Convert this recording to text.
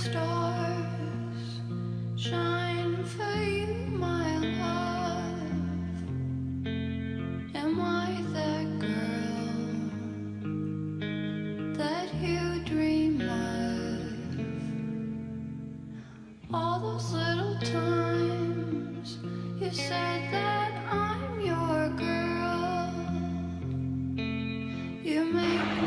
stars shine for you, my love. Am I that girl that you dream of? All those little times you said that I'm your girl, you make